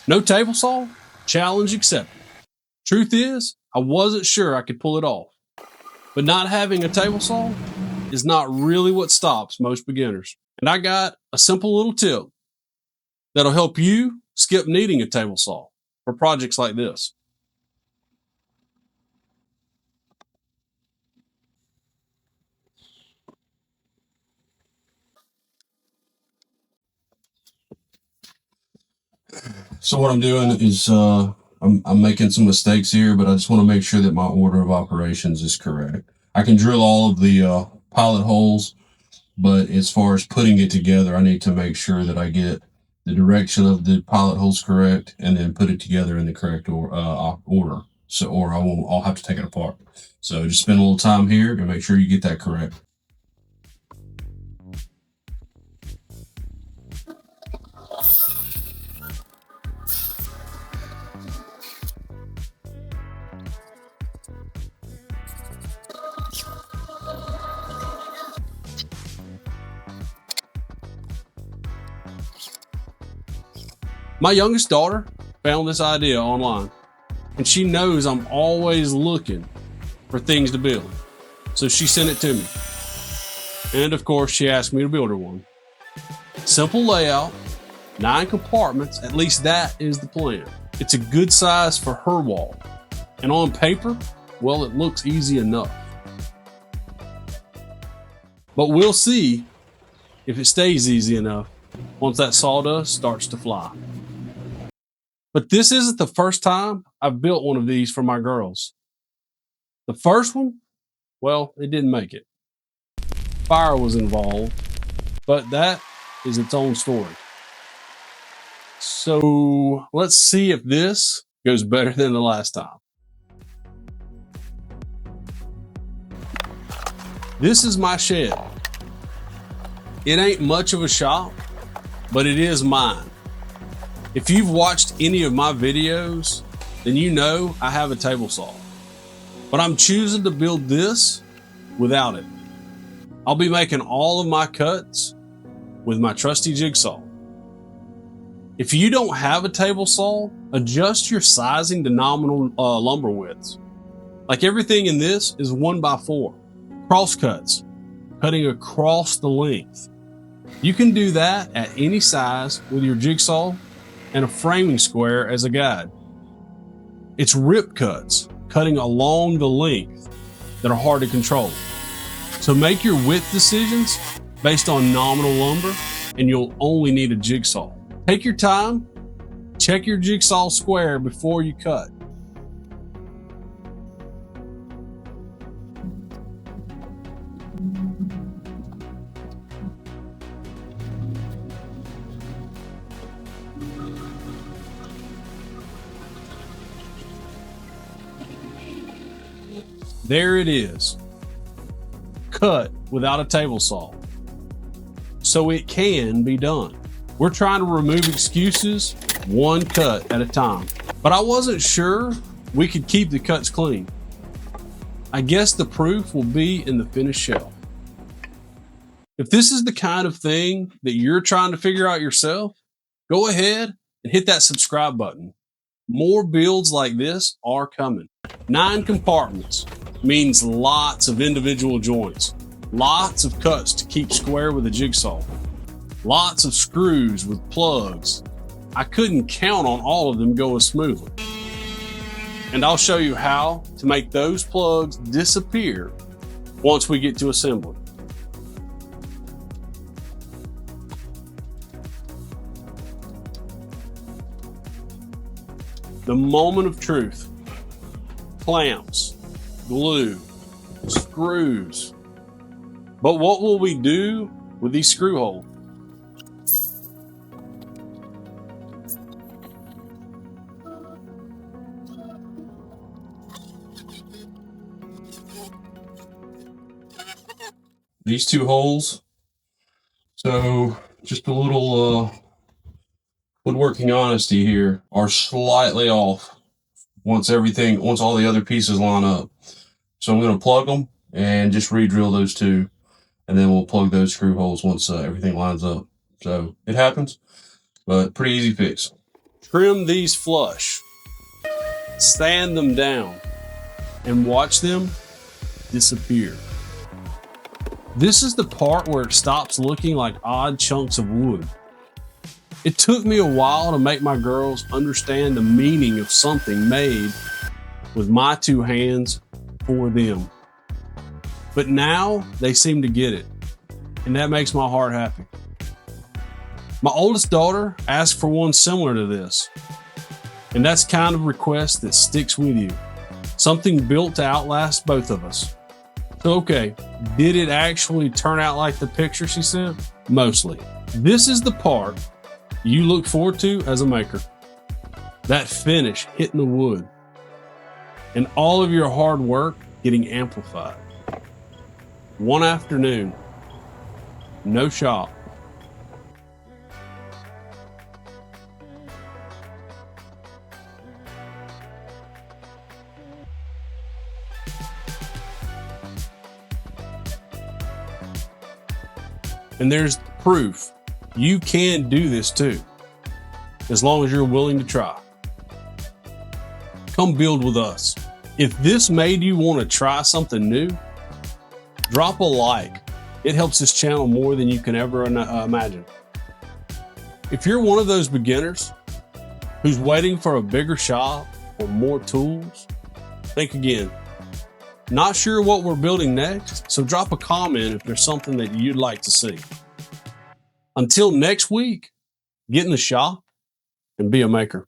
No table saw? Challenge accepted. Truth is, I wasn't sure I could pull it off. But not having a table saw is not really what stops most beginners. And I got a simple little tip that'll help you skip needing a table saw for projects like this. So what I'm doing is I'm making some mistakes here, but I just want to make sure that my order of operations is correct. I can drill all of the pilot holes, but as far as putting it together, I need to make sure that I get the direction of the pilot holes correct and then put it together in the correct order. So, or I'll have to take it apart. So just spend a little time here and make sure you get that correct. My youngest daughter found this idea online, and she knows I'm always looking for things to build. So she sent it to me. And of course, she asked me to build her one. Simple layout, 9 compartments, at least that is the plan. It's a good size for her wall. And on paper, well, it looks easy enough. But we'll see if it stays easy enough once that sawdust starts to fly. But this isn't the first time I've built one of these for my girls. The first one, well, it didn't make it. Fire was involved, but that is its own story. So let's see if this goes better than the last time. This is my shed. It ain't much of a shop, but it is mine. If you've watched any of my videos, then you know I have a table saw. But I'm choosing to build this without it. I'll be making all of my cuts with my trusty jigsaw. If you don't have a table saw, adjust your sizing to nominal lumber widths. Like everything in this is 1x4. Cross cuts, cutting across the length. You can do that at any size with your jigsaw and a framing square as a guide. It's rip cuts, cutting along the length, that are hard to control. So make your width decisions based on nominal lumber, and you'll only need a jigsaw. Take your time, check your jigsaw square before you cut. There it is, cut without a table saw. So it can be done. We're trying to remove excuses one cut at a time, but I wasn't sure we could keep the cuts clean. I guess the proof will be in the finished shelf. If this is the kind of thing that you're trying to figure out yourself, go ahead and hit that subscribe button. More builds like this are coming. 9 compartments means lots of individual joints, lots of cuts to keep square with a jigsaw, lots of screws with plugs. I couldn't count on all of them going smoothly. And I'll show you how to make those plugs disappear once we get to assembly. The moment of truth. Clamps, glue, screws. But what will we do with these screw holes? These 2 holes. So just a little woodworking honesty here, are slightly off once all the other pieces line up. So I'm going to plug them and just re-drill those 2, and then we'll plug those screw holes once everything lines up. So it happens, but pretty easy fix. Trim these flush, sand them down, and watch them disappear. This is the part where it stops looking like odd chunks of wood. It took me a while to make my girls understand the meaning of something made with my two hands for them. But now they seem to get it, and that makes my heart happy. My oldest daughter asked for one similar to this, and that's the kind of request that sticks with you. Something built to outlast both of us. So okay, did it actually turn out like the picture she sent? Mostly. This is the part you look forward to as a maker. That finish hitting the wood, and all of your hard work getting amplified. One afternoon, no shop. And there's proof you can do this too, as long as you're willing to try. Come build with us. If this made you want to try something new, drop a like. It helps this channel more than you can ever imagine. If you're one of those beginners who's waiting for a bigger shop or more tools, think again. Not sure what we're building next, so drop a comment if there's something that you'd like to see. Until next week, get in the shop and be a maker.